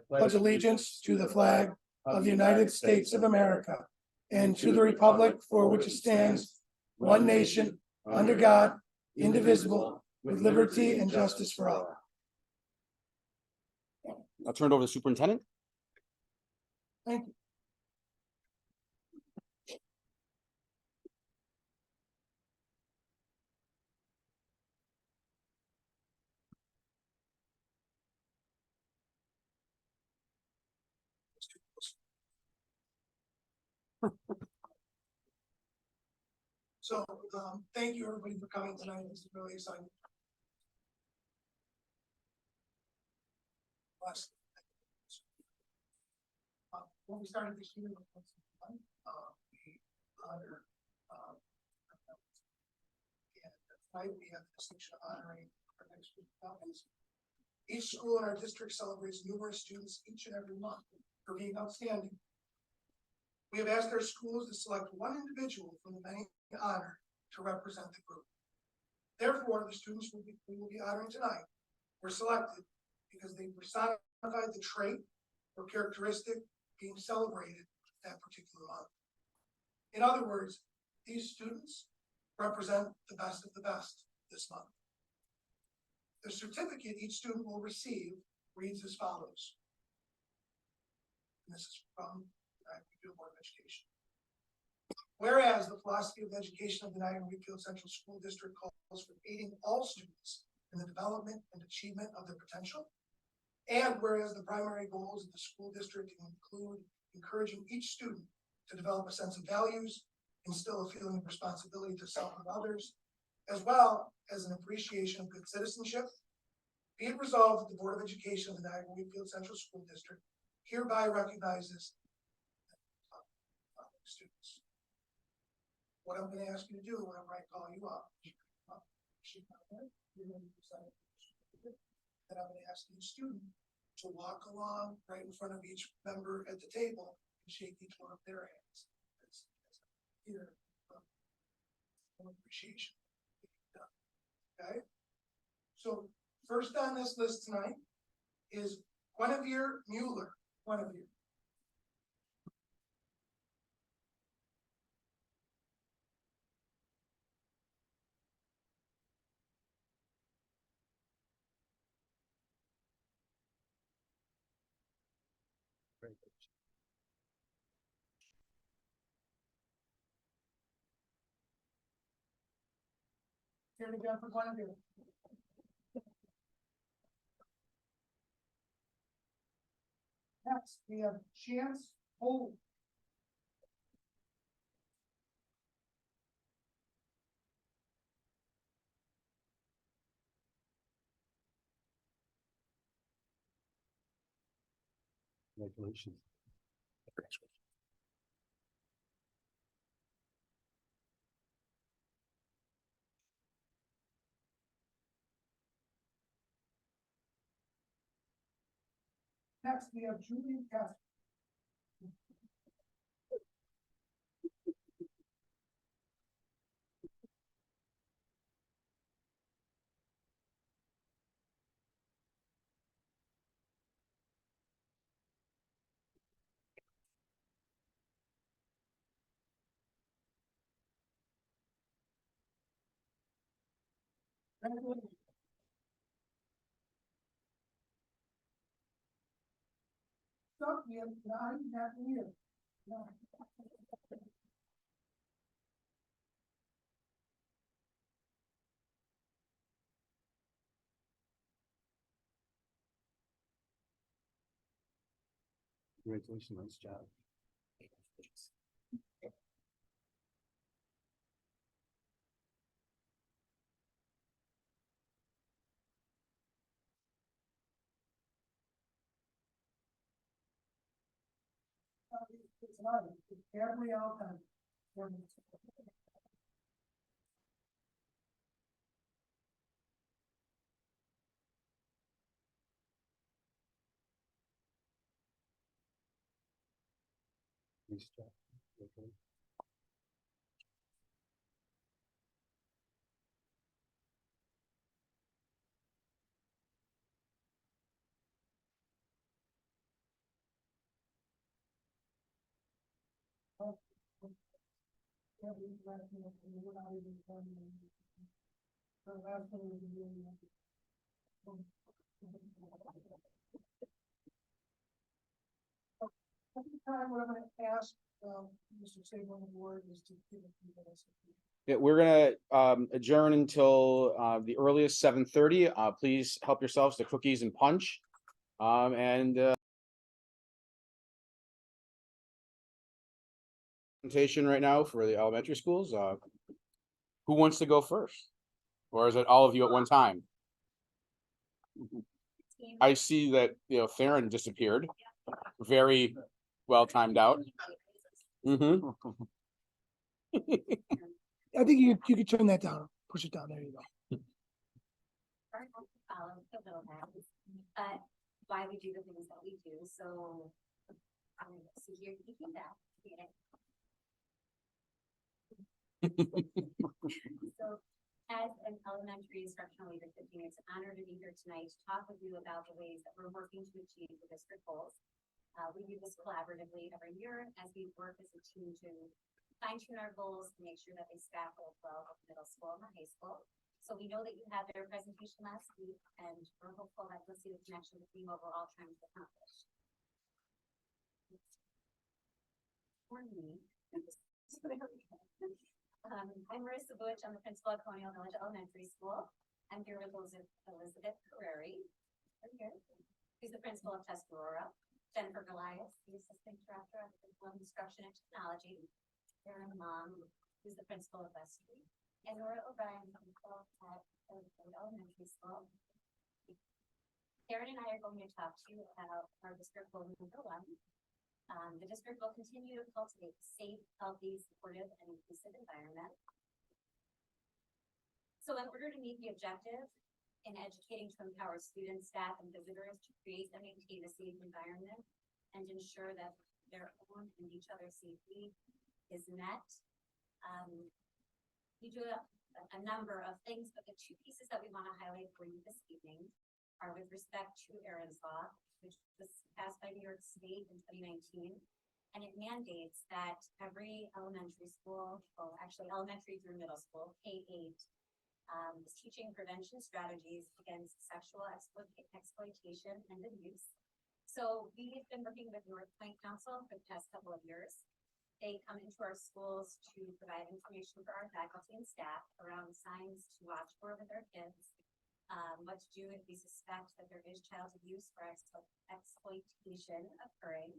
pledge allegiance to the flag of the United States of America and to the republic for which it stands, one nation, under God, indivisible, with liberty and justice for all. I'll turn it over to the superintendent. Thank you. So, thank you everybody for coming tonight. This is really exciting. When we started this year, we honor, and tonight we have the distinction of honoring our next group of families. Each school in our district celebrates numerous students each and every month for being outstanding. We have asked our schools to select one individual from the many honored to represent the group. Therefore, the students we will be honoring tonight were selected because they personified the trait or characteristic being celebrated that particular month. In other words, these students represent the best of the best this month. The certificate each student will receive reads as follows. And this is from the Board of Education. Whereas the philosophy of education of the Niagara-Wheatfield Central School District calls for aiding all students in the development and achievement of their potential, and whereas the primary goals of the school district include encouraging each student to develop a sense of values, instill a feeling of responsibility to self and others, as well as an appreciation of good citizenship, be it resolved that the Board of Education of the Niagara-Wheatfield Central School District hereby recognizes students. What I'm going to ask you to do whenever I call you up, and I'm going to ask each student to walk along right in front of each member at the table and shake each one of their hands. That's here appreciation. Okay. So first on this list tonight is Guinevere Mueller. Guinevere. Here we go for Guinevere. Next, we have Chance Holy. Congratulations. Next, we have Julie Castro. So we have 9.5 years. Congratulations, nice job. Gabrielle and Nice job. Okay. Yeah, we last minute, and we're not even done. The last one was really. Every time, what I'm gonna ask, Mr. Sable on the board is to give a few minutes. Yeah, we're gonna adjourn until the earliest 7:30. Please help yourselves to cookies and punch. And presentation right now for the elementary schools. Who wants to go first? Or is it all of you at one time? I see that, Theron disappeared. Very well timed out. Mhm. I think you could turn that down, push it down, there you go. Follow the little habits, but why we do the things that we do, so. So you're keeping that. So, as an elementary instructional leadership team, it's an honor to be here tonight to talk with you about the ways that we're working to achieve the district goals. We do this collaboratively every year as we work as a team to fine tune our goals to make sure that they staff well with middle school and high school. So we know that you had their presentation last week, and we're hopeful that you'll see the connection between what we're all trying to accomplish. For me, I'm Marissa Butch. I'm the principal at Colonial Village Elementary School. I'm here with Elizabeth Carreri, who's the principal of Tuscarora. Jennifer Goliath, the assistant director of curriculum instruction and technology. Erin Mom, who's the principal of Westry. And Nora O'Brien, principal at Elementary School. Karen and I are going to talk to you about our district goal number 1. The district will continue to cultivate a safe, healthy, supportive, and inclusive environment. So in order to meet the objective in educating to empower students, staff, and visitors to create and maintain a safe environment and ensure that their own and each other's safety is met, we do a number of things, but the 2 pieces that we want to highlight for you this evening are with respect to Aaron's Law, which was passed by New York State in 2019, and it mandates that every elementary school, well, actually elementary through middle school, K-8, is teaching prevention strategies against sexual exploitation and abuse. So we've been working with North Point Council for the past couple of years. They come into our schools to provide information for our faculty and staff around signs to watch for with their kids, what to do if we suspect that there is child abuse or exploitation occurring.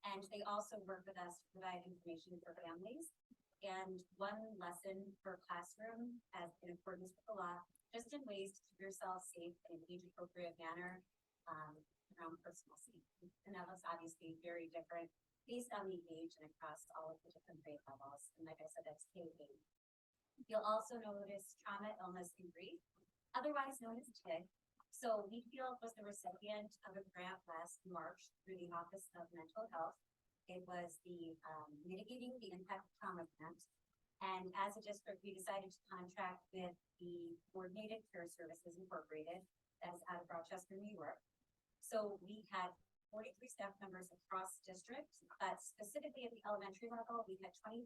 And they also work with us to provide information for families and one lesson per classroom as in accordance with the law, just in ways to keep yourself safe in an age-appropriate manner around personal safety. And that was obviously very different based on the age and across all of the different grade levels. And like I said, that's K-8. You'll also notice trauma, illness, and grief, otherwise known as TIG. So Wheatfield was the recipient of a grant last March through the Office of Mental Health. It was the Mitigating the Impact Trauma Grant. And as a district, we decided to contract with the Coordinated Care Services Incorporated, that is out of Rochester, New York. So we had 43 staff members across districts, but specifically at the elementary level, we had 23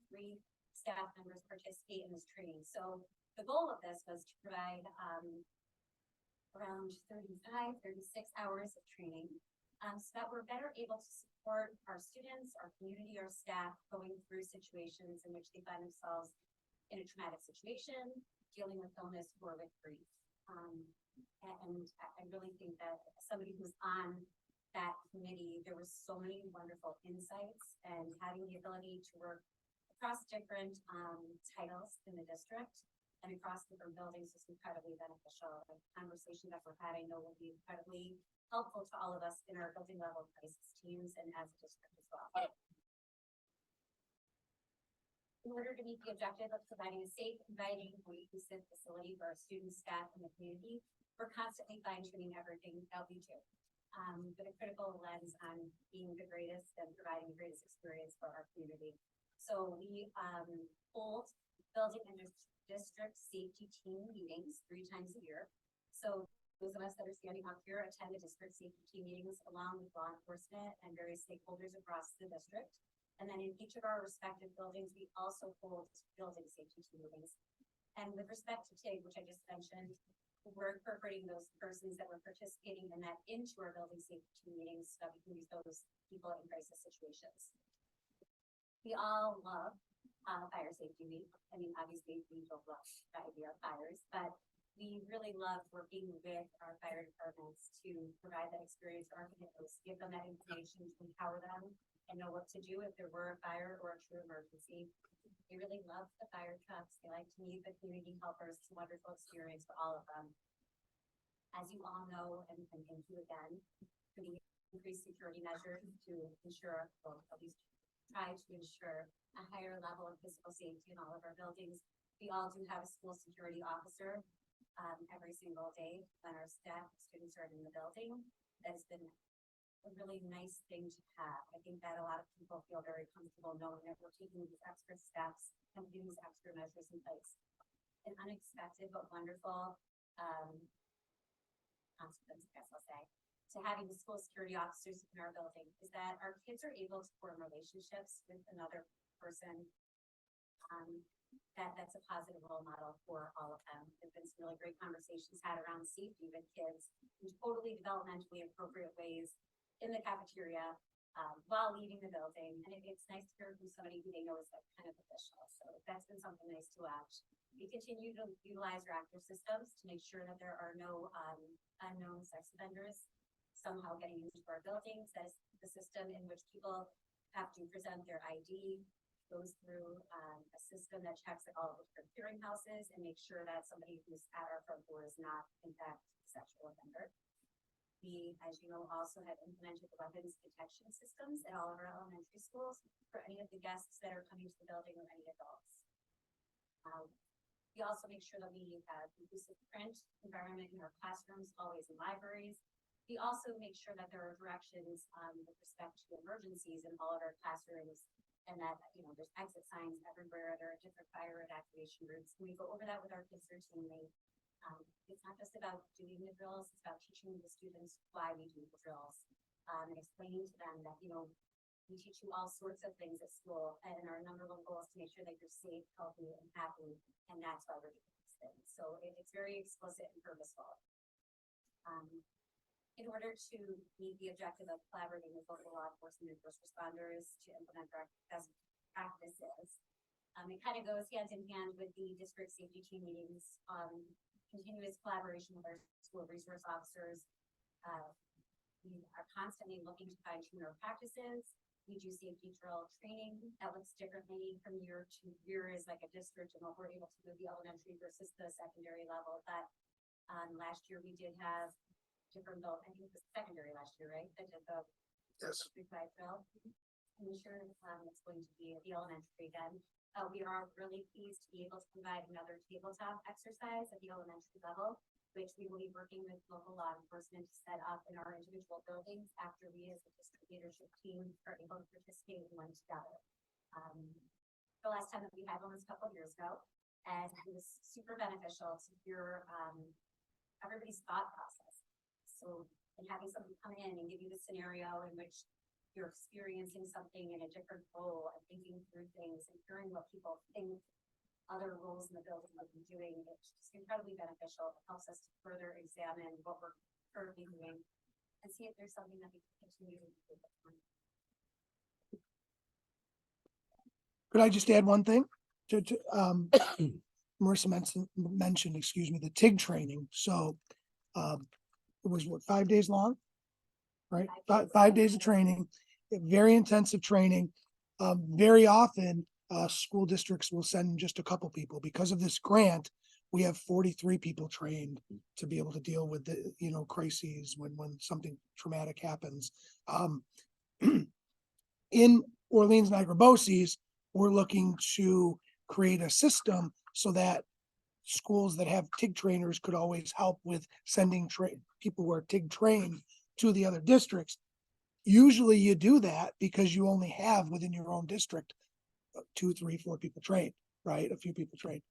staff members participate in this training. So the goal of this was to provide around 35, 36 hours of training so that we're better able to support our students, our community, our staff going through situations in which they find themselves in a traumatic situation, dealing with illness or with grief. And I really think that somebody who's on that committee, there were so many wonderful insights, and having the ability to work across different titles in the district and across different buildings is incredibly beneficial. The conversation that we're having, I know, will be incredibly helpful to all of us in our building level crisis teams and as a district as well. In order to meet the objective of providing a safe, inviting, and inclusive facility for our students, staff, and the community, we're constantly fine-tuning everything that we do. With a critical lens on being the greatest and providing the greatest experience for our community. So we hold building and district safety team meetings 3 times a year. So those of us that are standing up here attend the district safety team meetings along with law enforcement and various stakeholders across the district. And then in each of our respective buildings, we also hold building safety team meetings. And with respect to TIG, which I just mentioned, we're incorporating those persons that were participating in that into our building safety team meetings, so that we can use those people in crisis situations. We all love fire safety week. I mean, obviously we don't love the idea of fires, but we really love working with our fire departments to provide that experience for our kiddos, give them that information to empower them and know what to do if there were a fire or a true emergency. They really love the fire trucks. They like to meet the community helpers. It's a wonderful experience for all of them. As you all know, and thank you again, for the increased security measures to ensure, well, at least try to ensure a higher level of physical safety in all of our buildings. We all do have a school security officer every single day when our staff, students are in the building. That has been a really nice thing to have. I think that a lot of people feel very comfortable knowing that we're taking these extra steps and putting these extra measures in place. An unexpected but wonderful consequence, I guess I'll say, to having the school security officers in our building is that our kids are able to form relationships with another person. That's a positive role model for all of them. There've been some really great conversations had around safety with kids in totally developmentally appropriate ways in the cafeteria while leaving the building. And it's nice to hear from somebody who they know is like kind of official. So that's been something nice to watch. We continue to utilize our active systems to make sure that there are no unknown sex offenders somehow getting into our buildings. That is the system in which people have to present their ID, goes through a system that checks at all of the different clearinghouses and makes sure that somebody who's at our front door is not, in fact, a sexual offender. We, as you know, also have implemented the weapons detection systems at all of our elementary schools for any of the guests that are coming to the building or any adults. We also make sure that we have inclusive print environment in our classrooms, always in libraries. We also make sure that there are directions with respect to emergencies in all of our classrooms, and that, you know, there's exit signs everywhere. There are different fire evacuation routes. We go over that with our kids routinely. It's not just about doing the drills, it's about teaching the students why we do the drills, and explaining to them that, you know, we teach you all sorts of things at school, and our number one goal is to make sure that you're safe, healthy, and happy, and that's why we're doing these things. So it's very explicit and purposeful. In order to meet the objective of collaborating with local law enforcement and first responders to implement best practices, it kind of goes hand in hand with the district safety team meetings, continuous collaboration with our school resource officers. We are constantly looking to fine tune our practices. We do safety drill training that looks differently from year to year as like a district and what we're able to do at the elementary versus the secondary level. But last year we did have different build, I think it was secondary last year, right? That did the required drill. I'm sure it's going to be at the elementary again. We are really pleased to be able to provide another tabletop exercise at the elementary level, which we will be working with local law enforcement to set up in our individual buildings after we as a district leadership team are able to participate in one together. The last time that we had one was a couple of years ago, and it was super beneficial to hear everybody's thought process. So, and having somebody come in and give you the scenario in which you're experiencing something in a different role and thinking through things and hearing what people think other roles in the building would be doing, it's just incredibly beneficial. It helps us to further examine what we're currently doing and see if there's something that we can continue to improve upon. Could I just add one thing to Marissa mentioned, excuse me, the TIG training. So it was what, 5 days long, right? 5 days of training, very intensive training. Very often school districts will send just a couple people. Because of this grant, we have 43 people trained to be able to deal with the, you know, crises when something traumatic happens. In Orleans Niagara BOCES, we're looking to create a system so that schools that have TIG trainers could always help with sending people who are TIG trained to the other districts. Usually you do that because you only have within your own district 2, 3, 4 people trained, right? A few people trained.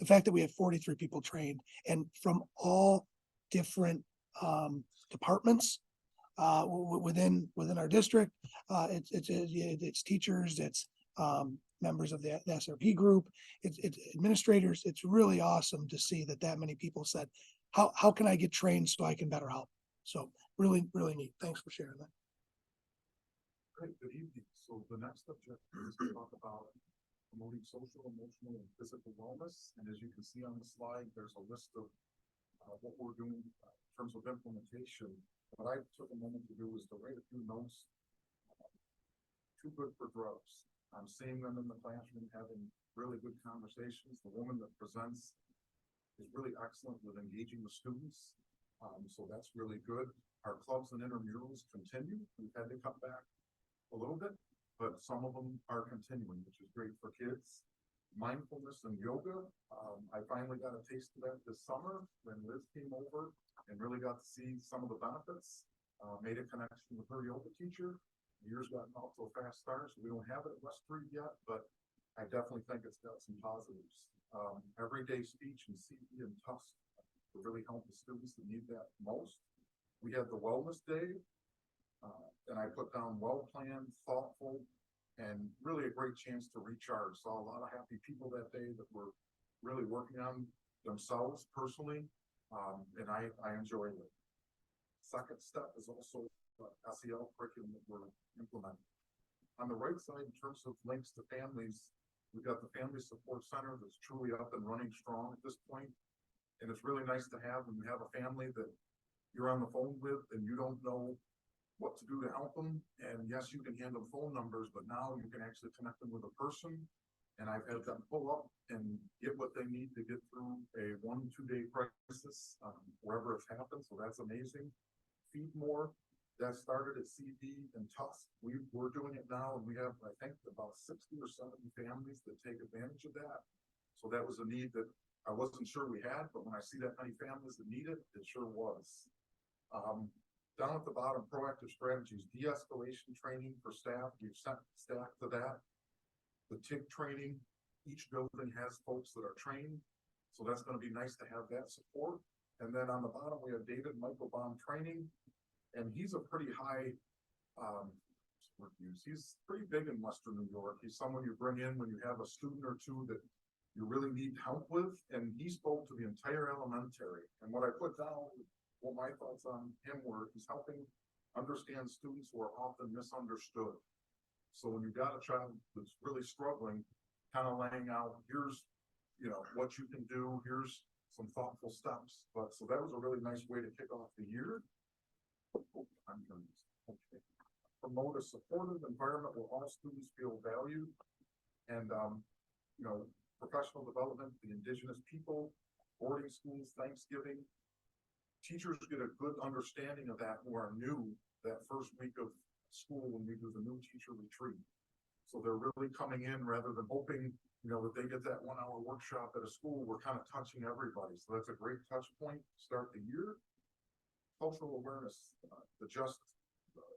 The fact that we have 43 people trained and from all different departments within our district, It's teachers, it's members of the SRP group, it's administrators. It's really awesome to see that many people said, how can I get trained so I can better help? So really, really neat. Thanks for sharing that. Great, good evening. So the next objective is to talk about promoting social, emotional, and physical wellness. And as you can see on the slide, there's a list of what we're doing in terms of implementation. What I took a moment to do was to write a few notes. Too good for drugs. I'm seeing them in the classroom having really good conversations. The woman that presents is really excellent with engaging the students. So that's really good. Our clubs and intramurals continue. We've had to cut back a little bit, but some of them are continuing, which is great for kids. Mindfulness and yoga. I finally got a taste of that this summer when Liz came over and really got to see some of the benefits. Made a connection with her yoga teacher. Year's gotten off to a fast start, so we don't have it at West Street yet, but I definitely think it's got some positives. Everyday speech and CE and TUSC to really help the students that need that most. We had the wellness day, and I put down well planned, thoughtful, and really a great chance to recharge. Saw a lot of happy people that day that were really working on themselves personally, and I enjoyed it. Second step is also SEL curriculum that we're implementing. On the right side, in terms of links to families, we've got the Family Support Center that's truly up and running strong at this point. And it's really nice to have when you have a family that you're on the phone with and you don't know what to do to help them. And yes, you can hand them phone numbers, but now you can actually connect them with a person. And I've had them pull up and get what they need to get through a 1-2 day crisis, wherever it's happened. So that's amazing. Feed More, that started at CD and TUSC. We're doing it now, and we have, I think, about 60 or 70 families that take advantage of that. So that was a need that I wasn't sure we had, but when I see that many families that need it, it sure was. Down at the bottom, proactive strategies, de-escalation training for staff. We've sent staff to that. The TIG training, each building has folks that are trained. So that's going to be nice to have that support. And then on the bottom, we have David Michelbaum training. And he's a pretty high, he's pretty big in Western New York. He's someone you bring in when you have a student or two that you really need help with. And he spoke to the entire elementary. And what I put down, what my thoughts on him were, he's helping understand students who are often misunderstood. So when you've got a child that's really struggling, kind of laying out, here's, what you can do, here's some thoughtful steps. But so that was a really nice way to kick off the year. Okay. Promote a supportive environment where all students feel valued, and professional development, the indigenous people, boarding schools, Thanksgiving. Teachers get a good understanding of that who are new that first week of school when we do the new teacher retreat. So they're really coming in rather than hoping, that they get that 1 hour workshop at a school. We're kind of touching everybody. So that's a great touch point to start the year. Cultural awareness, the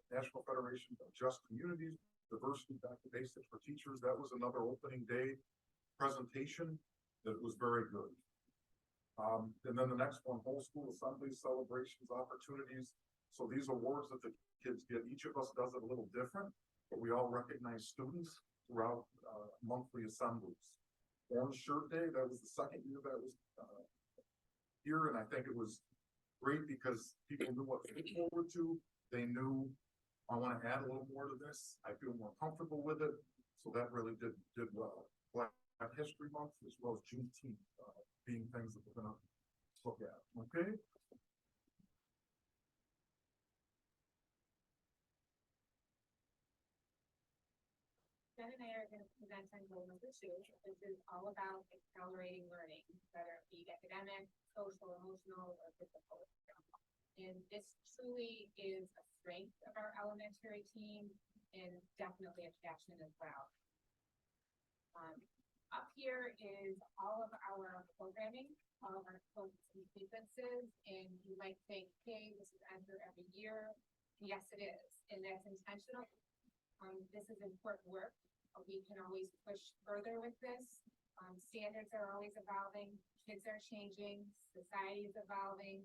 National Federation of Just Communities, Diversity Back to Basics for Teachers. That was another opening day presentation that was very good. And then the next one, whole school assemblies, celebrations, opportunities. So these awards that the kids get, each of us does it a little different, but we all recognize students throughout monthly assemblies. Orange Shirt Day, that was the second year that was here, and I think it was great because people knew what to look forward to. They knew, I want to add a little more to this. I feel more comfortable with it. So that really did well. Black History Month as well as Juneteenth being things that we're going to look at. Okay. Jen and I are going to present on goal number 2. This is all about accelerating learning, whether it be academic, social, emotional, or physical. And this truly is a strength of our elementary team and definitely a passion as well. Up here is all of our programming, all of our quotes and sequences, and you might think, hey, this is Enter every year. Yes, it is, and that's intentional. This is important work. We can always push further with this. Standards are always evolving, kids are changing, society is evolving.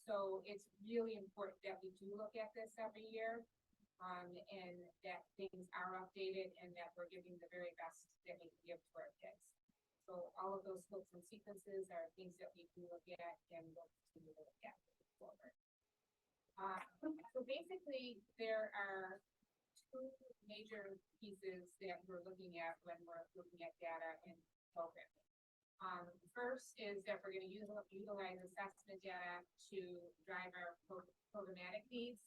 So it's really important that we do look at this every year, and that things are updated and that we're giving the very best that we can give to our kids. So all of those scopes and sequences are things that we can look at and will continue to look at moving forward. So basically, there are two major pieces that we're looking at when we're looking at data and programming. First is that we're going to utilize assessment data to drive our programmatic needs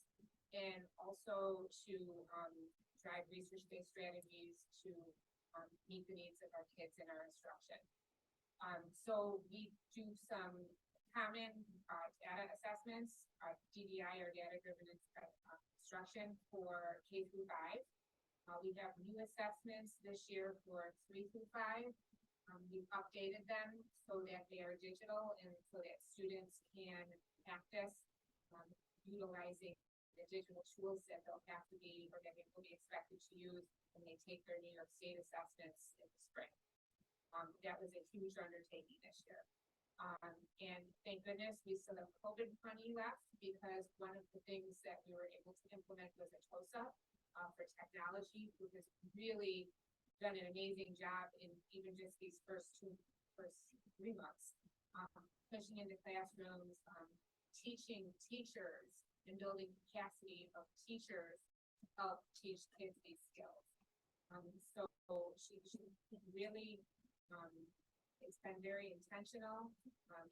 and also to drive research-based strategies to meet the needs of our kids in our instruction. So we do some common data assessments, DDI or data-driven instruction for K through 5. We have new assessments this year for 3 through 5. We've updated them so that they are digital and so that students can practice utilizing the digital tools that they'll have to be or that they will be expected to use when they take their New York State assessments in the spring. That was a huge undertaking this year. And thank goodness we still have COVID money left because one of the things that we were able to implement was a TOSA for technology, which has really done an amazing job in even just these first 3 months, pushing into classrooms, teaching teachers and building capacity of teachers to help teach kids these skills. So she really, it's been very intentional,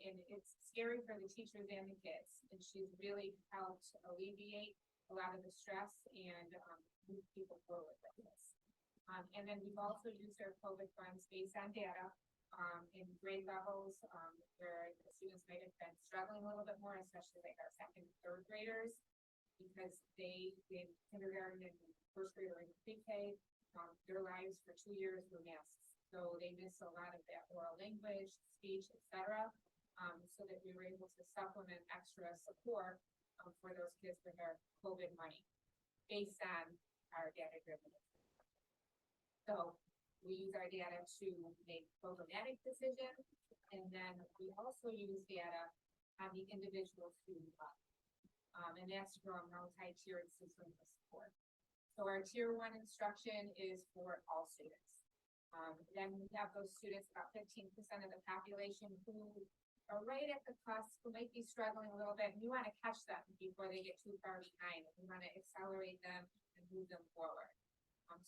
and it's scary for the teachers and the kids, and she's really helped alleviate a lot of the stress and move people forward with this. And then we've also used our COVID funds based on data in grade levels where the students might have been struggling a little bit more, especially like our 2nd and 3rd graders, because they in kindergarten and 1st grade or in pre-K, their lives for 2 years were masks. So they miss a lot of that oral language, speech, etc. So that we were able to supplement extra support for those kids with our COVID money based on our data-driven. So we use our data to make programmatic decisions, and then we also use data on the individual student level. And that's through a multi-tiered system of support. So our tier 1 instruction is for all students. Then we have those students, about 15% of the population who are right at the cusp, who might be struggling a little bit, and we want to catch them before they get too far behind. We want to accelerate them and move them forward.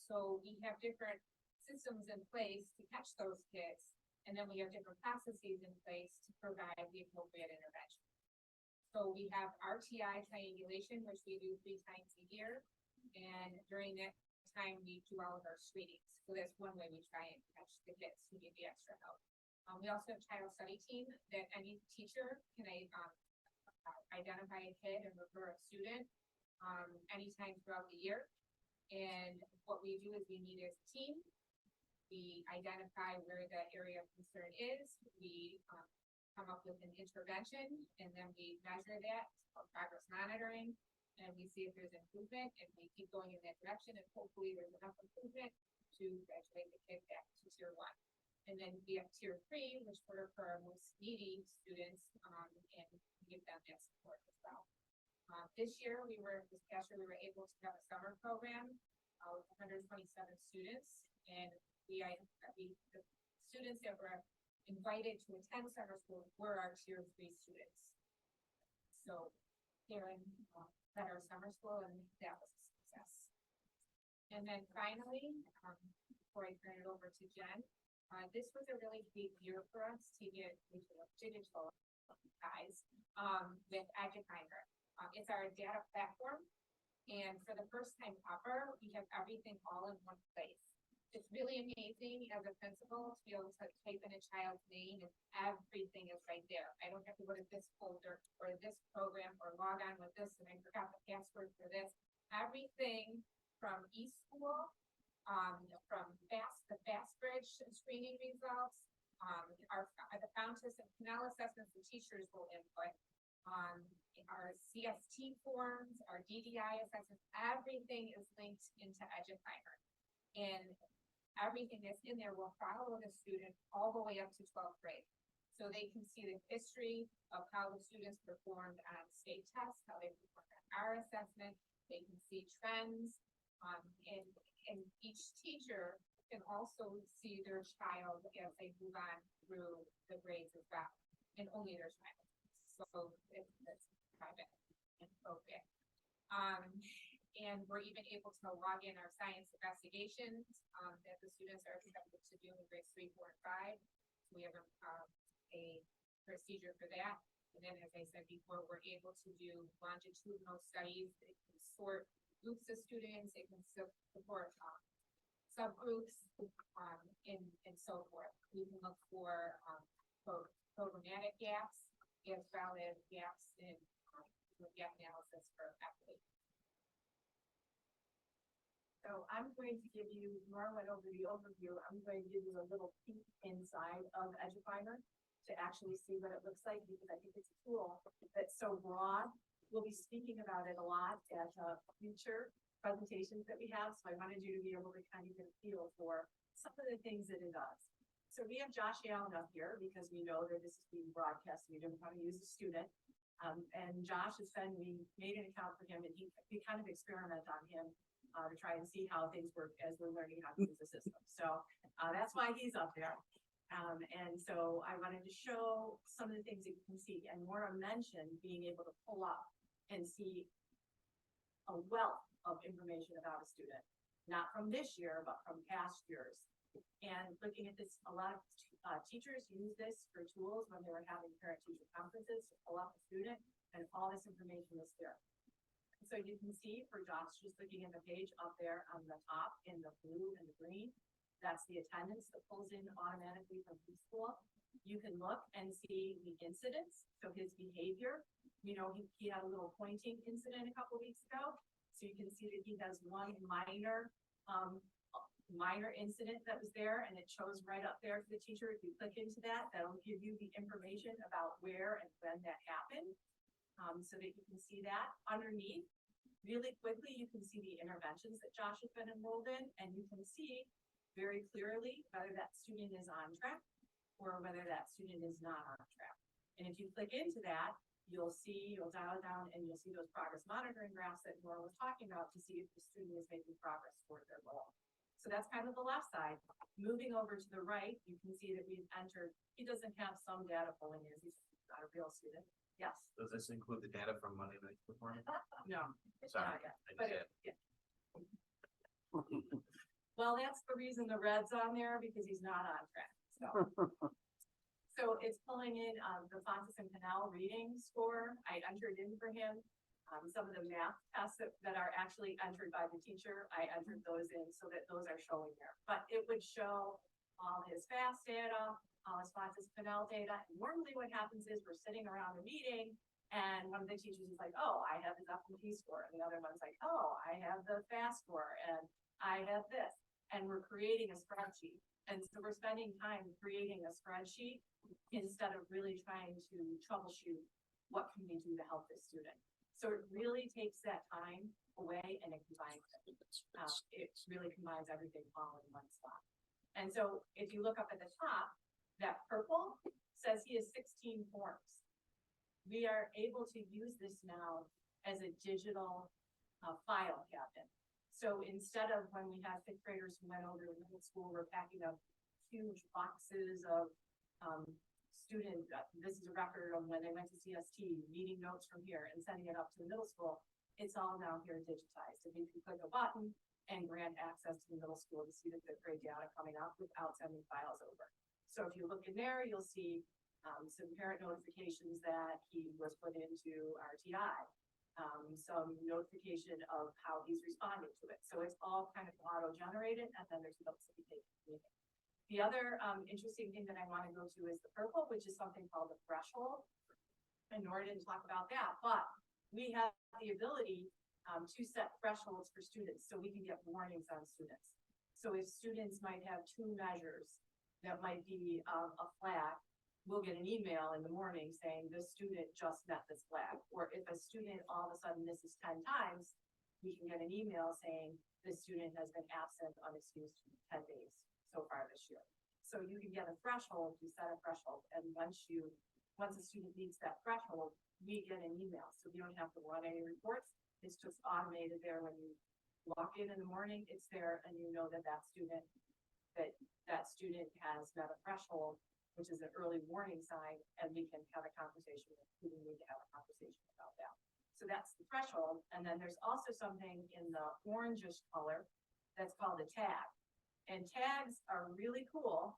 So we have different systems in place to catch those kids, and then we have different processes in place to provide the appropriate intervention. So we have RTI triangulation, which we do 3 times a year, and during that time we do all of our screenings. So that's one way we try and catch the kids who need the extra help. We also have a child study team that any teacher can identify a kid and refer a student anytime throughout the year. And what we do is we meet as a team, we identify where the area of concern is, we come up with an intervention, and then we measure that for progress monitoring, and we see if there's improvement, and we keep going in that direction, and hopefully there's enough improvement to graduate the kid back to tier 1. And then we have tier 3, which were for our most needy students, and give them that support as well. This past year, we were able to have a summer program with 127 students, and the students that were invited to attend summer school were our tier 3 students. So Karen led our summer school, and that was a success. And then finally, before I turn it over to Jen, this was a really big year for us to get digital guys with Edufinder. It's our data platform, and for the first time ever, we have everything all in one place. It's really amazing as a principal to be able to type in a child's name and everything is right there. I don't have to go to this folder or this program or log on with this and I forgot the password for this. Everything from eSchool, from the FastBridge screening results, the Fountas and Canal assessments the teachers will input, our CST forms, our DDI assessments, everything is linked into Edufinder. And everything that's in there will follow the student all the way up to 12th grade. So they can see the history of how the students performed on state tests, how they performed on our assessment. They can see trends, and and each teacher can also see their child as they move on through the grades as well, and only their child. So it's private and appropriate. And we're even able to log in our science investigations, that the students are expected to do in grades 3, 4, and 5. So we have a procedure for that. And then, as I said before, we're able to do longitudinal studies. It can sort groups of students, it can support subgroups, and so forth. We can look for programmatic gaps as well as gaps in gap analysis for athletes. So I'm going to give you, Nora went over the overview, I'm going to give you a little peek inside of Edufinder to actually see what it looks like, because I think it's a tool that's so broad. We'll be speaking about it a lot at future presentations that we have, so I wanted you to be able to kind of get a feel for some of the things that it does. So we have Josh Allen up here because we know that this is being broadcast, we didn't want to use a student. And Josh has been, we made an account for him, and we kind of experiment on him to try and see how things work as we're learning how to use the system. So that's why he's up there. And so I wanted to show some of the things that you can see, and Maura mentioned being able to pull up and see a wealth of information about a student, not from this year, but from past years. And looking at this, a lot of teachers use this for tools when they were having parent-teacher conferences to pull up a student, and all this information is there. So you can see for Josh, just looking at the page up there on the top in the blue and the green, that's the attendance that pulls in automatically from preschool. You can look and see the incidents, so his behavior. You know, he had a little pointing incident a couple weeks ago. So you can see that he has one minor incident that was there, and it shows right up there for the teacher. If you click into that, that'll give you the information about where and when that happened. So that you can see that underneath. Really quickly, you can see the interventions that Josh has been enrolled in, and you can see very clearly whether that student is on track or whether that student is not on track. And if you click into that, you'll dial it down and you'll see those progress monitoring graphs that Nora was talking about to see if the student is making progress toward their goal. So that's kind of the left side. Moving over to the right, you can see that we've entered, he doesn't have some data pulling in, he's not a real student. Yes. Does this include the data from Monday night performance? No. Sorry, Not yet, I but just yeah. Well, that's the reason the red's on there, because he's not on track, so. So it's pulling in, the Fontes and Canal reading score, I entered in for him. Some of the math tests that are actually entered by the teacher, I entered those in so that those are showing there. But it would show all his FAST data, all his Fontes Canal data. And normally what happens is we're sitting around a meeting and one of the teachers is like, oh, I have his F&P score. And the other one's like, oh, I have the FAST score and I have this. And we're creating a spreadsheet. And so we're spending time creating a spreadsheet instead of really trying to troubleshoot what can we do to help this student. So it really takes that time away and it combines it. It really combines everything all in one spot. And so if you look up at the top, that purple says he has 16 forms. We are able to use this now as a digital file cabinet. So instead of when we had fifth graders who went over to middle school, we're packing up huge boxes of student, this is a record of when they went to CST, meeting notes from here and sending it up to the middle school. It's all down here digitized. And you can click a button and grant access to the middle school to see the fifth grade data coming up without sending files over. So if you look in there, you'll see some parent notifications that he was put into RTI, some notification of how he's responding to it. So it's all kind of auto-generated, and then there's notes that we take. The other interesting thing that I want to go to is the purple, which is something called the threshold. And Nora didn't talk about that, but we have the ability to set thresholds for students so we can get warnings on students. So if students might have 2 measures that might be a flag, we'll get an email in the morning saying this student just met this flag. Or if a student all of a sudden misses 10 times, we can get an email saying this student has been absent unexcused 10 days so far this year. So you can get a threshold, you set a threshold, and once a student meets that threshold, we get an email. So you don't have to run any reports. It's just automated there when you walk in the morning, it's there, and you know that that student has met a threshold, which is an early warning sign, and we can have a conversation with who we need to have a conversation about that. So that's the threshold, and then there's also something in the orangish color that's called a tag. And tags are really cool,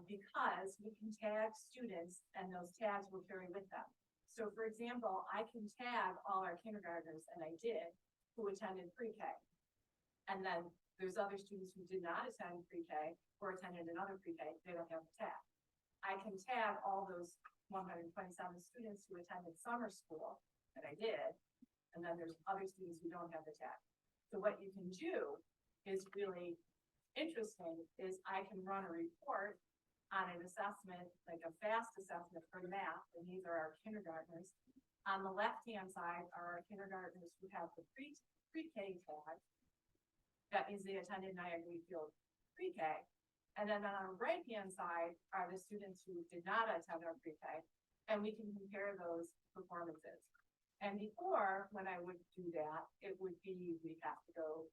because we can tag students and those tags will carry with them. So for example, I can tag all our kindergartners, and I did, who attended pre-K. And then there's other students who did not attend pre-K or attended another pre-K, they don't have the tag. I can tag all those 127 students who attended summer school, that I did, and then there's other students who don't have the tag. So what you can do is really interesting, is I can run a report on an assessment, like a fast assessment for math, and these are our kindergartners. On the left-hand side are our kindergartners who have the pre-K tag. That means they attended Niagara Field pre-K. And then on the right-hand side are the students who did not attend our pre-K, and we can compare those performances. And before, when I would do that, it would be, we'd have to go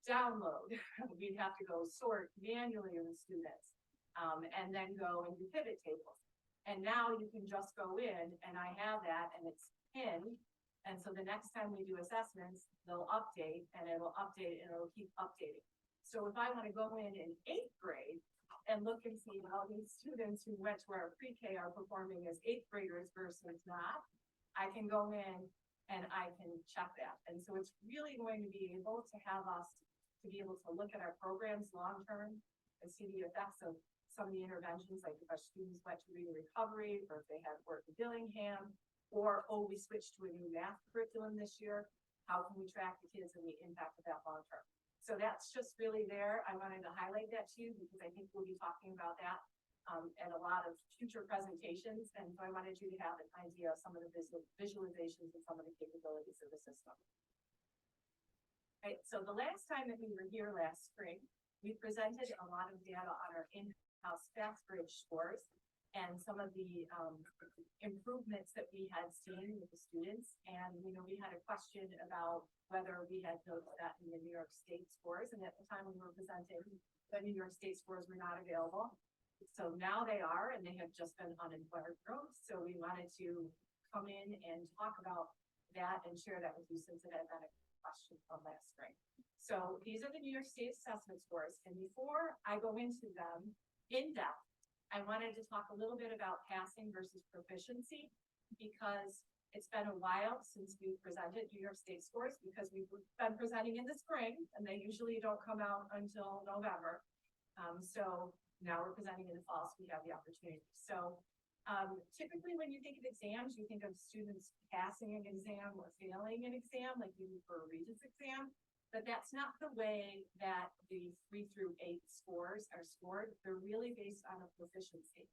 download, we'd have to go sort manually the students, and then go and do pivot tables. And now you can just go in, and I have that, and it's pinned. And so the next time we do assessments, they'll update, and it'll update, and it'll keep updating. So if I want to go in 8th grade and look and see how these students who went to our pre-K are performing as 8th graders versus not, I can go in and I can check that. And so it's really going to be able to have us to be able to look at our programs long-term and see the effects of some of the interventions, like if our students went to reading recovery, or if they had worked in Dillingham, or, oh, we switched to a new math curriculum this year. How can we track the kids and the impact of that long-term? So that's just really there. I wanted to highlight that to you because I think we'll be talking about that at a lot of future presentations. And so I wanted you to have an idea of some of the visualizations and some of the capabilities of the system. Right, so the last time that we were here last spring, we presented a lot of data on our in-house FastBridge scores and some of the improvements that we had seen with the students. And, you know, we had a question about whether we had noticed that in the New York State scores. And at the time we were presenting, the New York State scores were not available. So now they are, and they have just been uninformed. So we wanted to come in and talk about that and share that with you, since it had been a question from last spring. So these are the New York State assessment scores. And before I go into them in depth, I wanted to talk a little bit about passing versus proficiency, because it's been a while since we presented New York State scores, because we've been presenting in the spring and they usually don't come out until November. So now we're presenting in the fall, so we have the opportunity. So typically when you think of exams, you think of students passing an exam or failing an exam, like you do for a Regents exam. But that's not the way that the 3 through 8 scores are scored. They're really based on a proficiency.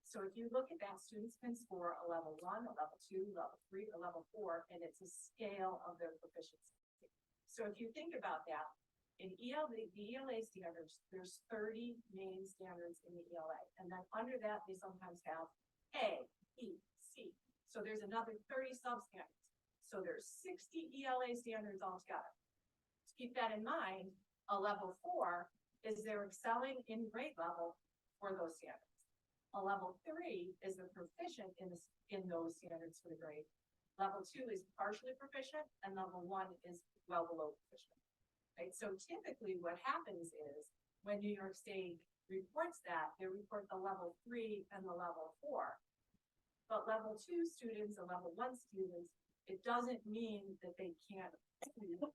So if you look at that, students can score a level 1, a level 2, level 3, or level 4, and it's a scale of their proficiency. So if you think about that, in the ELA standards, there's 30 main standards in the ELA. And then under that, they sometimes have A, E, C. So there's another 30 substandards. So there's 60 ELA standards altogether. Keep that in mind, a level 4 is they're excelling in grade level for those standards. A level 3 is they're proficient in those standards for the grade. Level 2 is partially proficient, and level 1 is well below proficient. Right? So typically what happens is when New York State reports that, they report the level 3 and the level 4. But level 2 students and level 1 students, it doesn't mean that they can't.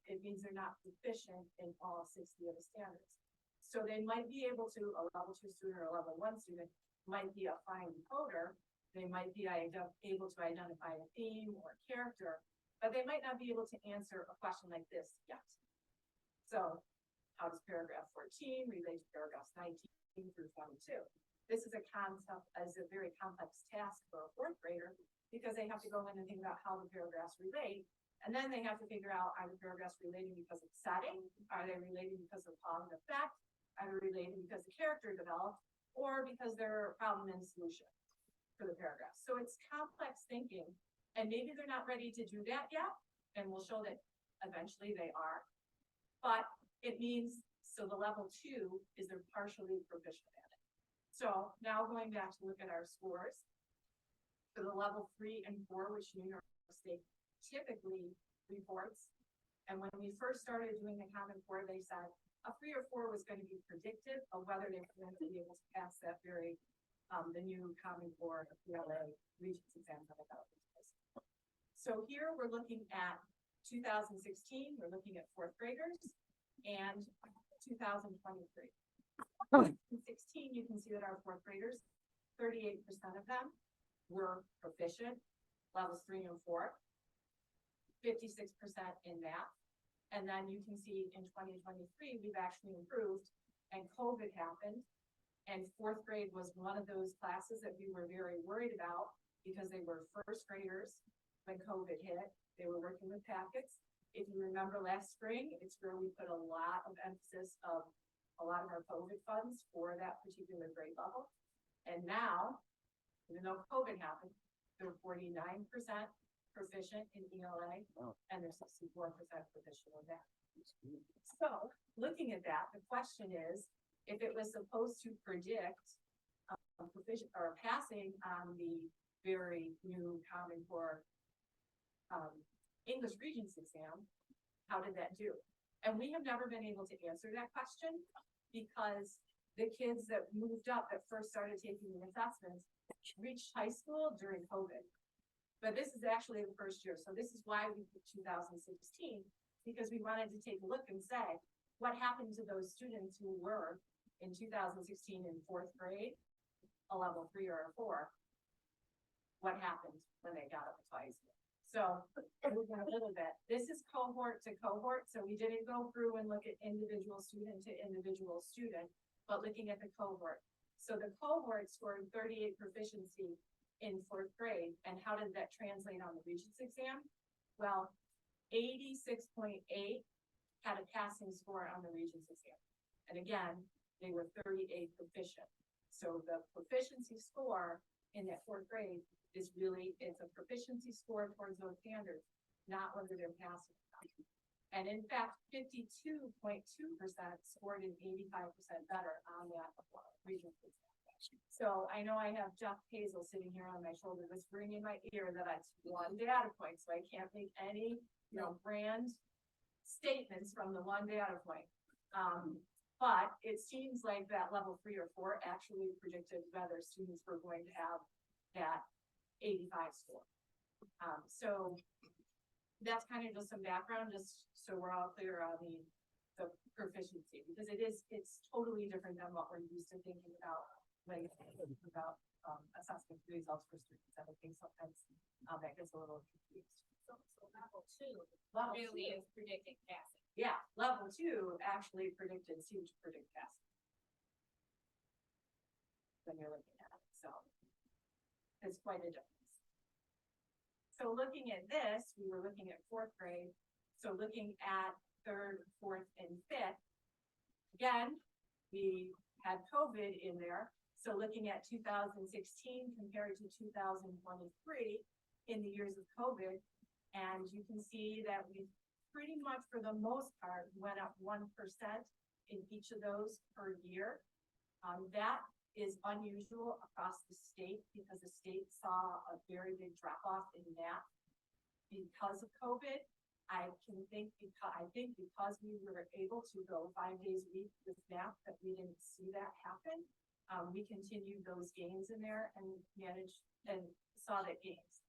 It means they're not proficient in all 60 of the standards. So they might be able to, a level 2 student or a level 1 student might be a fine decoder. They might be able to identify a theme or a character, but they might not be able to answer a question like this yet. So how does paragraph 14 relate to paragraphs 19 through 22? This is a concept, as a very complex task for a 4th grader, because they have to go in and think about how the paragraphs relate. And then they have to figure out, are the paragraphs relating because of setting? Are they relating because of cause and effect? Are they relating because the character developed? Or because they're a problem and a solution for the paragraph? So it's complex thinking, and maybe they're not ready to do that yet. And we'll show that eventually they are. But it means, so the level 2 is they're partially proficient at it. So now going back to look at our scores. For the level 3 and 4, which New York State typically reports. And when we first started doing the Common Core, they said a 3 or 4 was going to be predictive of whether they were going to be able to pass that very, the new Common Core PLA Regents exam that I got. So here we're looking at 2016, we're looking at 4th graders, and 2023. In 16, you can see that our 4th graders, 38% of them were proficient, levels 3 and 4, 56% in math. And then you can see in 2023, we've actually improved, and COVID happened. And 4th grade was one of those classes that we were very worried about because they were 1st graders when COVID hit. They were working with packets. If you remember last spring, it's where we put a lot of emphasis of a lot of our COVID funds for that particular grade level. And now, even though COVID happened, they're 49% proficient in ELA, and they're 64% proficient in that. So, looking at that, the question is, if it was supposed to predict proficient or passing on the very new Common Core English Regents exam, how did that do? And we have never been able to answer that question because the kids that moved up that first started taking the assessments reached high school during COVID. But this is actually the first year. So this is why we put 2016, because we wanted to take a look and say, what happened to those students who were in 2016 in 4th grade, a level 3 or a 4? What happened when they got up to high school? So we're going a little bit. This is cohort to cohort. So we didn't go through and look at individual student to individual student, but looking at the cohort. So the cohort scored 38 proficiency in 4th grade. And how did that translate on the Regents exam? Well, 86.8 had a passing score on the Regents exam. And again, they were 38 proficient. So the proficiency score in that 4th grade is really, it's a proficiency score towards those standards, not whether they're passing. And in fact, 52.2% scored an 85% better on that Regents exam. So I know I have Jeff Hazel sitting here on my shoulder, whispering in my ear that that's one data point, so I can't make any, brand statements from the one data point. But it seems like that level 3 or 4 actually predicted whether students were going to have that 85 score. So that's kind of just some background, just so we're all clear on the proficiency, because it's totally different than what we're used to thinking about when you think about assessment results for students. I think sometimes that gets a little confused. So level 2 Level really 2. is predicting passing. Yeah, level 2 actually seemed to predict passing when you're looking at it. So it's quite a difference. So looking at this, we were looking at 4th grade. So looking at 3rd, 4th, and 5th, again, we had COVID in there. So looking at 2016 compared to 2023 in the years of COVID, and you can see that we pretty much, for the most part, went up 1% in each of those per year. That is unusual across the state because the state saw a very big drop off in math because of COVID. I think because we were able to go 5 days a week with math, that we didn't see that happen. We continued those gains in there and managed and saw that gains.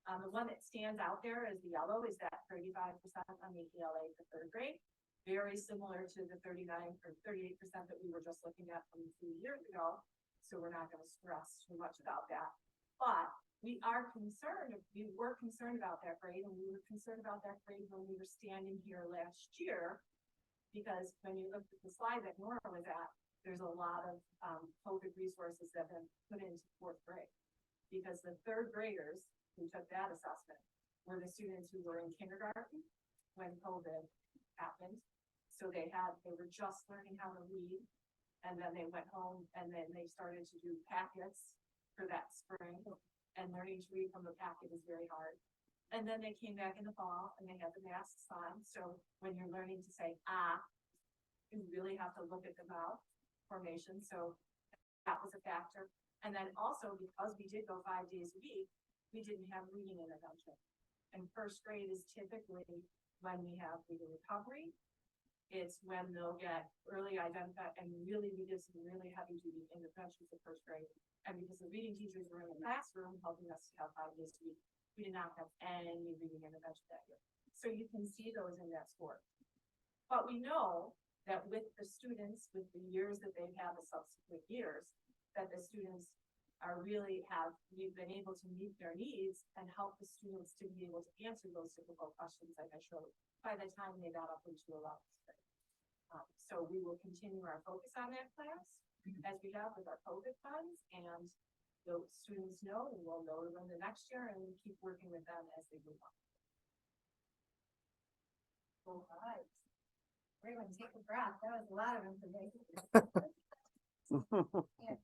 The one that stands out there as the yellow is that 35% on the ELA for 3rd grade, very similar to the 39 or 38% that we were just looking at from a few years ago. So we're not going to stress too much about that. But we were concerned about that grade, and we were concerned about that grade when we were standing here last year, because when you look at the slide that Nora was at, there's a lot of COVID resources that have been put into 4th grade, because the 3rd graders who took that assessment were the students who were in kindergarten when COVID happened. So they were just learning how to read, and then they went home and then they started to do packets for that spring, and learning to read from the packet is very hard. And then they came back in the fall and they had the masks on, so when you're learning to say ah, you really have to look at the mouth formation, so that was a factor. And then also, because we did go 5 days a week, we didn't have reading intervention. And first grade is typically when we have reading recovery. It's when they'll get early identified, and really, we did some really heavy duty interventions in first grade. And because the reading teachers were in the classroom helping us to have 5 days a week, we did not have any reading intervention that year. So you can see those in that score. But we know that with the students, with the years that they've had the subsequent years, that the students are really we've been able to meet their needs and help the students to be able to answer those difficult questions like I showed by the time they got up into 11th grade. So we will continue our focus on that class as we have with our COVID funds, and the students know, and we'll know them the next year, and we keep working with them as they move on. All right. Everyone take a breath. That was a lot of information. Can't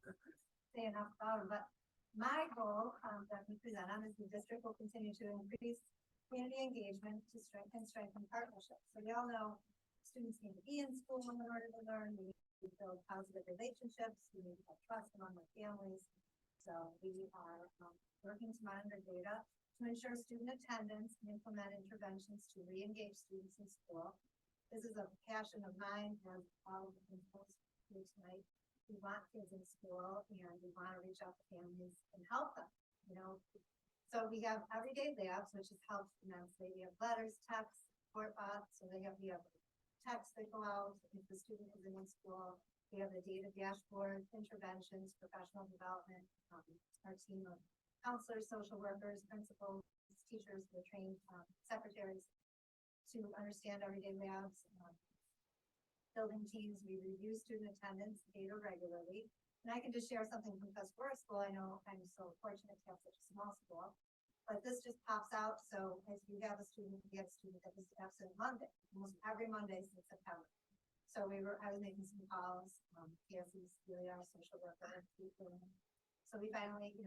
say enough about them, but my goal, that we present on is the district will continue to increase community engagement to strengthen partnerships. So we all know students need to be in school in order to learn. We need to build positive relationships. We need to have trust among their families. So we are working to monitor data to ensure student attendance and implement interventions to re-engage students in school. This is a passion of mine, as all of the principals here tonight. We want kids in school, and we want to reach out to families and help them, you know. So we have everyday labs, which has helped immensely. We have letters, texts, support bots, so we have texts that go out if the student isn't in school. We have the data dashboard, interventions, professional development. Our team of counselors, social workers, principals, teachers, the trained secretaries to understand everyday labs. Building teams, we review student attendance data regularly. And I can just share something from Tuscarora School. I know I'm so fortunate to have such a small school, but this just pops out. So as you have a student, we have a student that was absent Monday, almost every Monday since September. So I was making some calls, Cassie's really our social worker. So we finally, we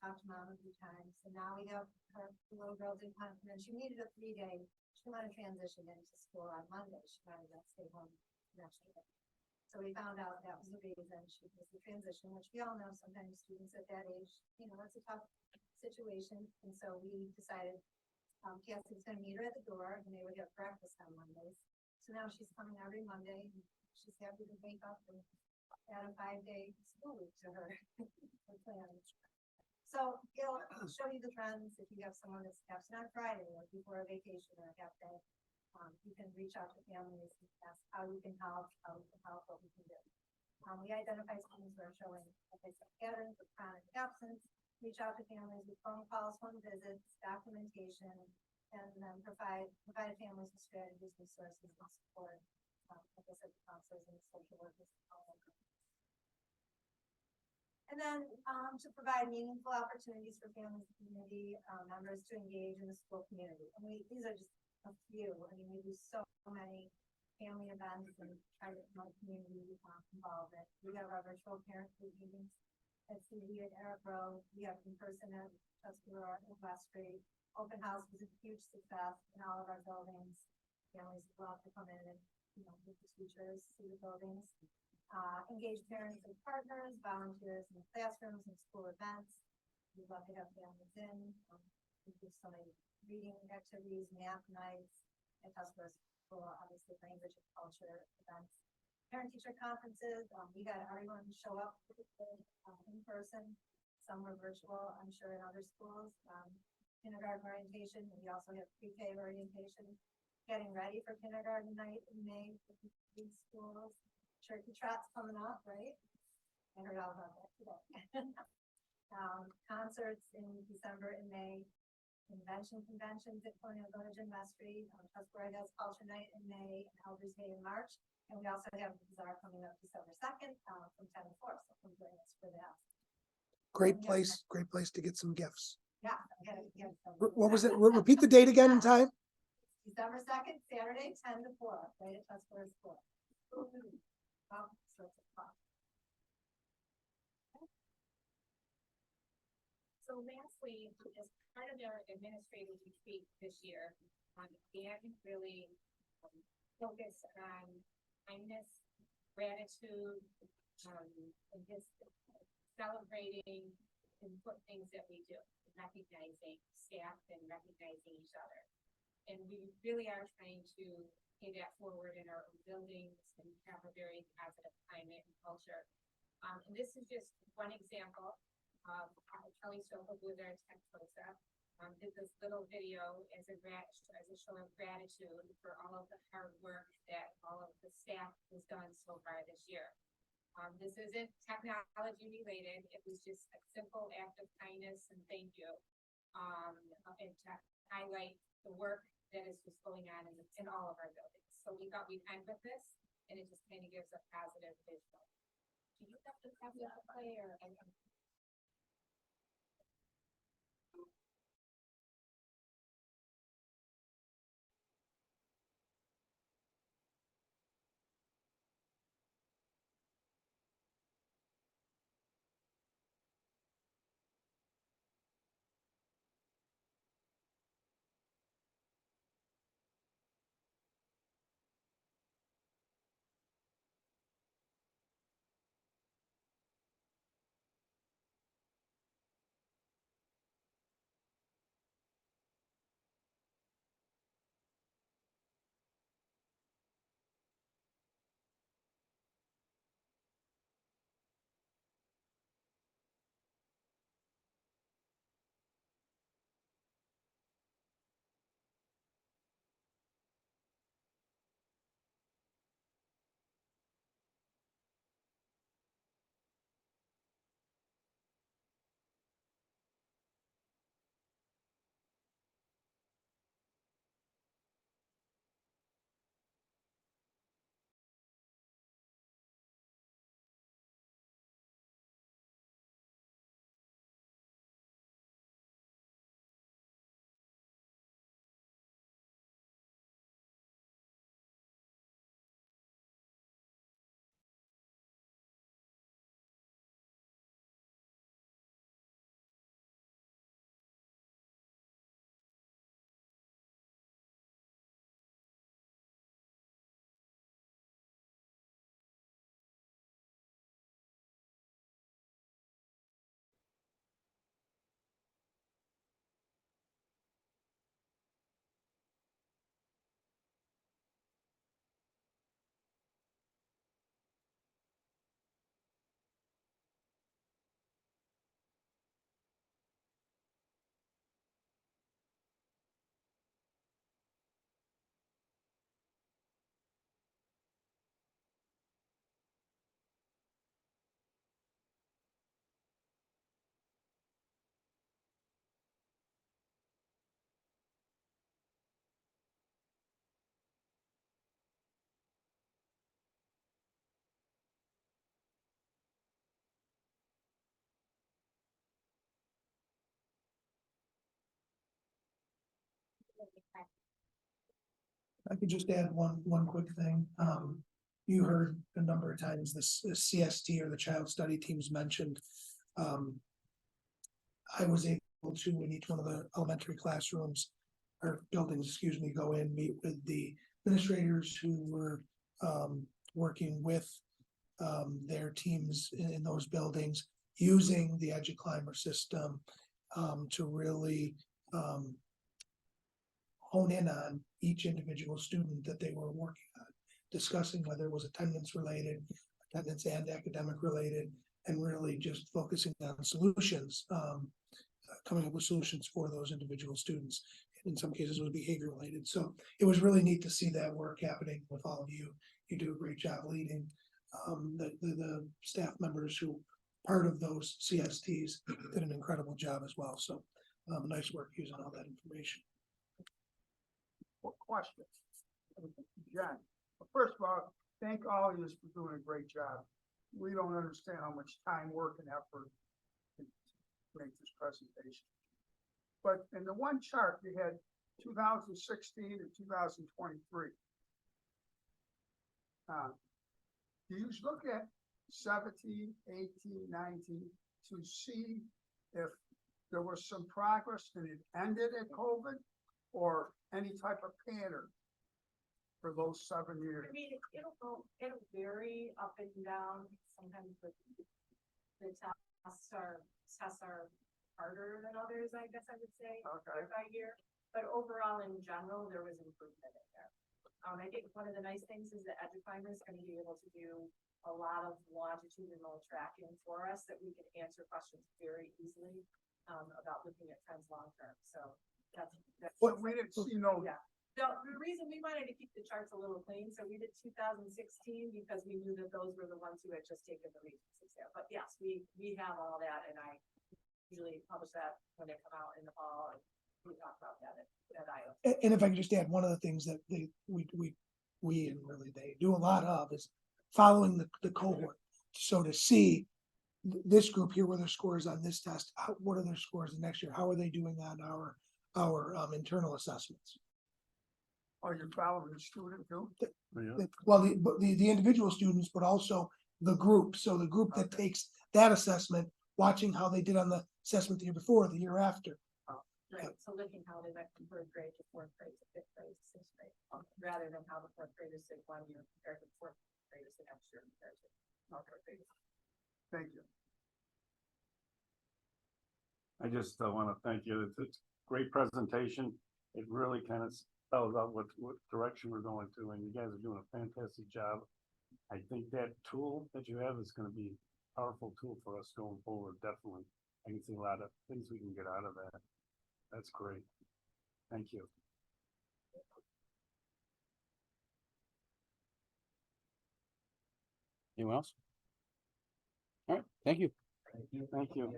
talked to mom a few times, and now we have her little girl did confidence. She needed a 3-day. She wanted to transition into school on Monday. She wanted to stay home next day. So we found out that was the reason she was the transition, which we all know sometimes students at that age, it's a tough situation. And so we decided Cassie's going to meet her at the door, and they would have breakfast on Mondays. So now she's coming every Monday, and she's happy to wake up and add a 5-day school week to her plan. So it'll show you the trends. If you have someone that's absent on Friday or before a vacation or a half day, you can reach out to families and ask how you can help, what we can do. We identify students who are showing, like I said, patterns of chronic absence, reach out to families with phone calls, home visits, documentation, and then provide families with strategies, resources, and support. Like I said, the counselors and the social workers. And then to provide meaningful opportunities for families and community members to engage in the school community. And these are just a few. I mean, we do so many family events and try to promote community involvement. We have our virtual parent group meetings at CD at Eric Road. We have in person at Tuscarora and West Street. Open house was a huge success in all of our buildings. Families love to come in and meet the teachers, see the buildings. Engage parents and partners, volunteers in the classrooms and school events. We love to have families in. We do so many reading activities, math nights, at Tuscarora School, obviously language and culture events. Parent-teacher conferences, we had everyone show up in person. Some were virtual, I'm sure in other schools. Kindergarten orientation, we also have pre-K orientation. Getting ready for kindergarten night in May for these schools. Turkey trot's coming up, right? I heard all about that today. Concerts in December and May. Conventions at Colonial Village and West Street. Tuscarora has Culture Night in May and Elders Day in March. And we also have the Bazaar coming up December 2nd from 10 to 4. So come join us for that. Great place to get some gifts. Yeah. I'm gonna give some- What was it? Repeat the date again in time. December 2nd, Saturday, 10 to 4, right at Tuscarora School. All sorts of fun. So so lastly, as part of their administrative retreat this year, Dan really focused on kindness, gratitude, and just celebrating important things that we do, recognizing staff and recognizing each other. And we really are trying to pay that forward in our own buildings and have a very positive climate and culture. And this is just one example of Kelly Stoffel with our tech COSA. Did this little video as a show of gratitude for all of the hard work that all of the staff has done so far this year. This isn't technology related. It was just a simple act of kindness and thank you. And to highlight the work that is just going on in all of our buildings. So we thought we'd end with this, and it just kind of gives a positive visual. Do you have to have that play or? I could just add one quick thing. You heard a number of times this CST or the child study teams mentioned. I was able to, in each one of the elementary classrooms or buildings, excuse me, go in, meet with the administrators who were working with their teams in those buildings using the EduClimber system to really hone in on each individual student that they were working on, discussing whether it was attendance related, attendance and academic related, and really just focusing on solutions, coming up with solutions for those individual students. In some cases, it was behavior related. So it was really neat to see that work happening with all of you. You do a great job leading the staff members who part of those CSTs did an incredible job as well. So nice work using all that information. Question. John, first of all, thank all of you for doing a great job. We don't understand how much time, work, and effort to make this presentation. But in the one chart, you had 2016 and 2023. Do you look at 17, 18, 19 to see if there was some progress and it ended at COVID? Or any type of pattern for those 7 years? I mean, it'll vary up and down, sometimes the tests are harder than others, I guess I would say, Okay. year by year. But overall, in general, there was improvement in there. I think one of the nice things is that Edufinder is gonna be able to do a lot of longitudinal tracking for us, that we can answer questions very easily, about looking at trends long term, so that's. But we didn't see no, Yeah. The reason we wanted to keep the charts a little clean, so we did 2016 because we knew that those were the ones who had just taken the Regents exam. But yes, we have all that, and I usually publish that when they come out in the fall, and we talk about that at IO. And if I could just add, one of the things that we and really they do a lot of is following the cohort. So to see this group here, where their scores on this test, what are their scores the next year? How are they doing on our internal assessments? are you following the student too? Well, the individual students, but also the group. So the group that takes that assessment, watching how they did on the assessment the year before, the year after. Right, so looking how they went from third grade to fourth grade to fifth grade to sixth grade, rather than how the fourth graders did 1 year compared to the fourth graders the next year compared to. Fourth graders. Thank you. I just want to thank you. It's a great presentation. It really kind of spells out what direction we're going to, and you guys are doing a fantastic job. I think that tool that you have is going to be a powerful tool for us going forward, definitely. I can see a lot of things we can get out of that. That's great. Thank you. Anyone else? All right, thank you. Thank you.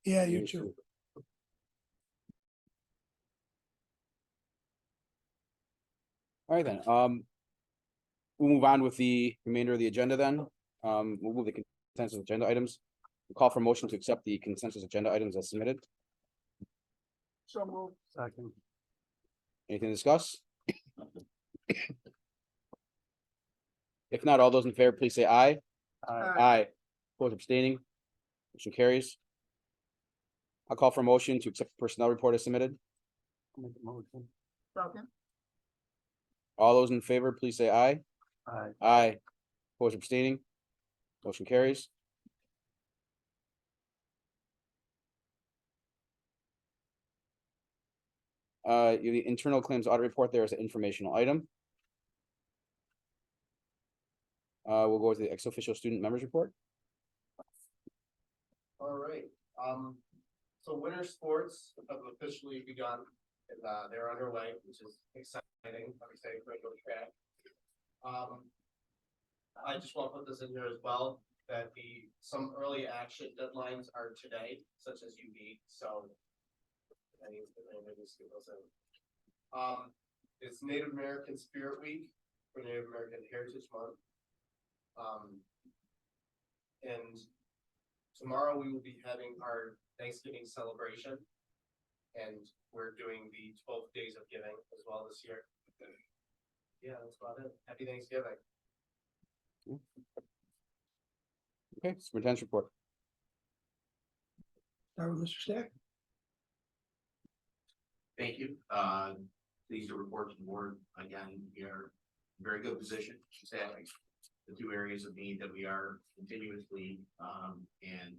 Yeah, you too. All right, then, we'll move on with the remainder of the agenda then. We'll move the consensus agenda items. We'll call for motion to accept the consensus agenda items as submitted. So move. Second. Anything to discuss? If not, all those in favor, please say aye. Aye. Opposed, abstaining. Motion carries. I'll call for a motion to accept the personnel report as submitted. Make a motion. Second. All those in favor, please say aye. Aye. Aye. Opposed, abstaining. Motion carries. The internal claims audit report there is an informational item. We'll go to the ex-officio student members report. All right, so winter sports have officially begun, and, they're underway, which is exciting. I'm excited for it to go to track. I just want to put this in here as well, that some early action deadlines are today, such as UV, so. It's Native American Spirit Week for Native American Heritage Month. And tomorrow we will be having our Thanksgiving celebration. And we're doing the 12 days of giving as well this year. Yeah, that's about it. Happy Thanksgiving. Okay, superintendent's report. Start with Mr. Stack. Thank you. Pleased to report to the board again, we are in a very good position. Staffing the two areas of need that we are continuously and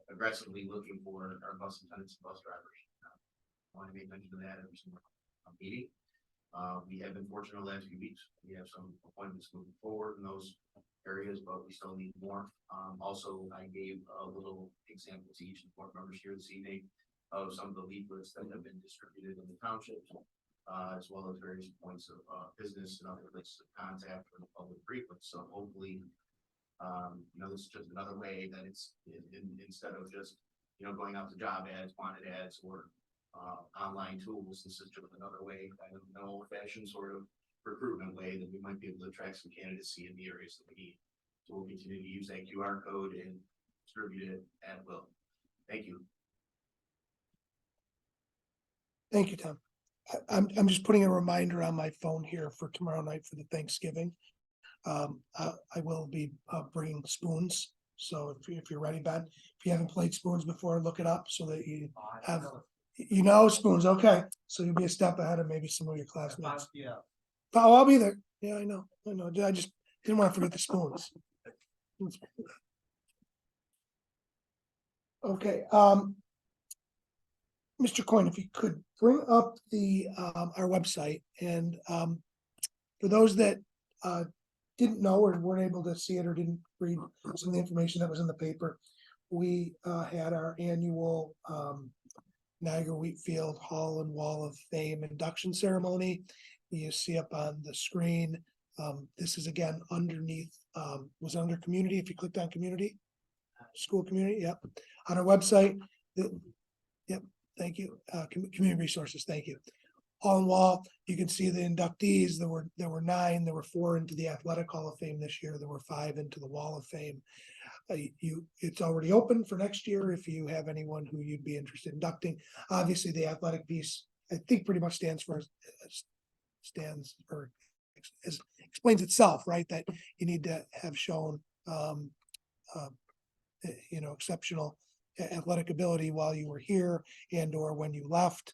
aggressively looking for our bus attendants and bus drivers. I want to make mention of that every single meeting. We have been fortunate the last few weeks. We have some appointments moving forward in those areas, but we still need more. Also, I gave a little example to each of the board members here this evening of some of the leaflets that have been distributed in the townships, as well as various points of business and other places of contact for the public frequent. So hopefully, this is just another way that it's instead of just, going out to job ads, wanted ads, or online tools, this is just another way, kind of an old fashioned sort of recruitment way that we might be able to attract some candidacy in the areas that we need. So we'll continue to use that QR code and distribute it at will. Thank you. Thank you, Tom. I'm just putting a reminder on my phone here for tomorrow night for the Thanksgiving. I will be bringing spoons So if you're ready, Ben, if you haven't played spoons before, look it up so that you have, you know spoons, okay, so you'll be a step ahead of maybe some of your classmates. Yeah. Oh, I'll be there. Yeah, I know. I just didn't want to forget the spoons. Okay, Mr. Coyne, if you could bring up the, our website and, for those that, didn't know or weren't able to see it or didn't read some of the information that was in the paper, we, had our annual, Niagara Wheatfield Hall and Wall of Fame induction ceremony. You see up on the screen, this is again underneath, was under community, if you clicked on community. School community, yep, on our website, yep, thank you, community resources, thank you. Hall and Wall, you can see the inductees, there were 9, there were 4 into the Athletic Hall of Fame this year, there were 5 into the Wall of Fame. It's already open for next year if you have anyone who you'd be interested in inducting. Obviously, the athletic piece, I think pretty much explains itself, right? That you need to have shown, exceptional athletic ability while you were here and or when you left,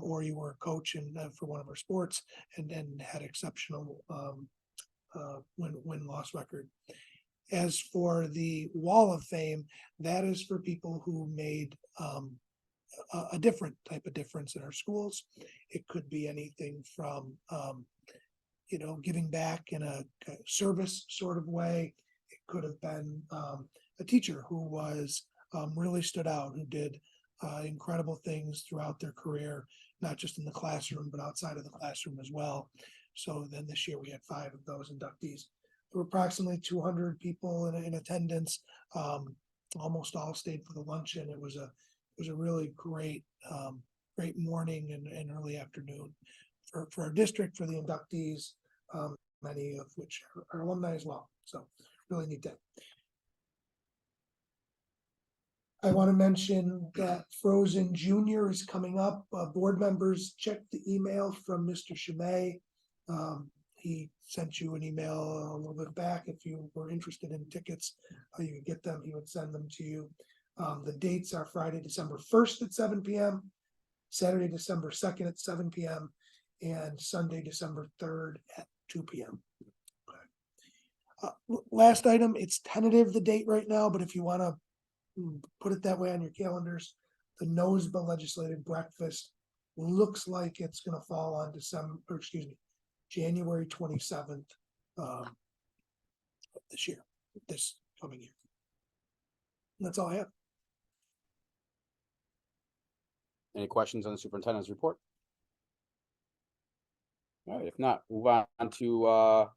or you were a coach for one of our sports and had exceptional win-loss record. As for the Wall of Fame, that is for people who made a different type of difference in our schools. It could be anything from giving back in a service sort of way. It could have been a teacher who was really stood out, who did incredible things throughout their career, not just in the classroom, but outside of the classroom as well. So then this year we had 5 of those inductees. There were approximately 200 people in attendance. Almost all stayed for the luncheon. It was a really great morning and early afternoon for our district, for the inductees, many of which are alumni as well. So really neat day. I want to mention that Frozen Junior is coming up. Board members, check the email from Mr. Chimay. He sent you an email a little bit back. If you were interested in tickets, you could get them. He would send them to you. The dates are Friday, December 1st at 7 p.m., Saturday, December 2nd at 7 p.m., and Sunday, December 3rd at 2 p.m. Last item, it's tentative the date right now, but if you want to put it that way on your calendars, the NOSBA legislative breakfast looks like it's going to fall on January 27th this coming year. And that's all I have. Any questions on the superintendent's report? All right, if not, move on to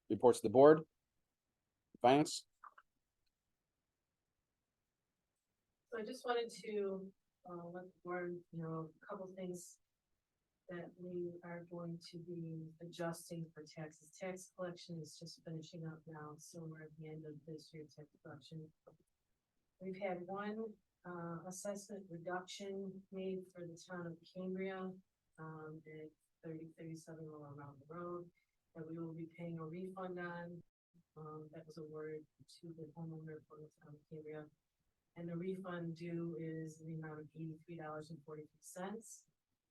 reports to the board. Finance. So I just wanted to let the board know a couple things that we are going to be adjusting for taxes. Tax collection is just finishing up now, so we're at the end of this year's tax collection. We've had one assessment reduction made for the town of Cambria at 3037 around the road that we will be paying a refund on. That was awarded to the homeowner for the town of Cambria. And the refund due is the amount of $83.43.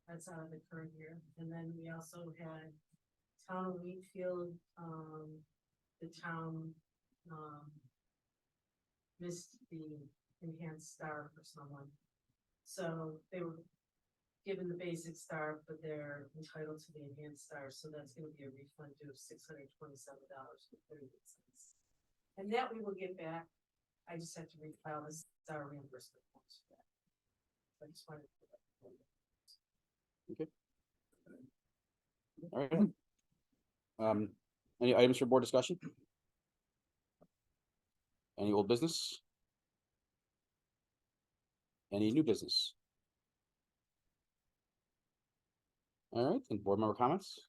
That's out of the current year. And then we also had town of Wheatfield, the town missed the enhanced star for someone. So they were given the basic star, but they're entitled to the enhanced star. So that's going to be a refund due of $627.38. And that we will get back. I just have to refile this star reimbursement forms for that. I just wanted to All right. Any items for board discussion? Any old business? Any new business? All right, and board member comments?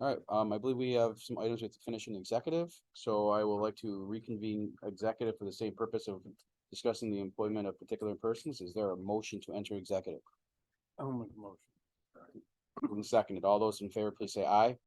All right, I believe we have some items we have to finish in executive, so I would like to reconvene executive for the same purpose of discussing the employment of particular persons. Is there a motion to enter executive? I'll make a motion. Seconded. All those in favor, please say aye.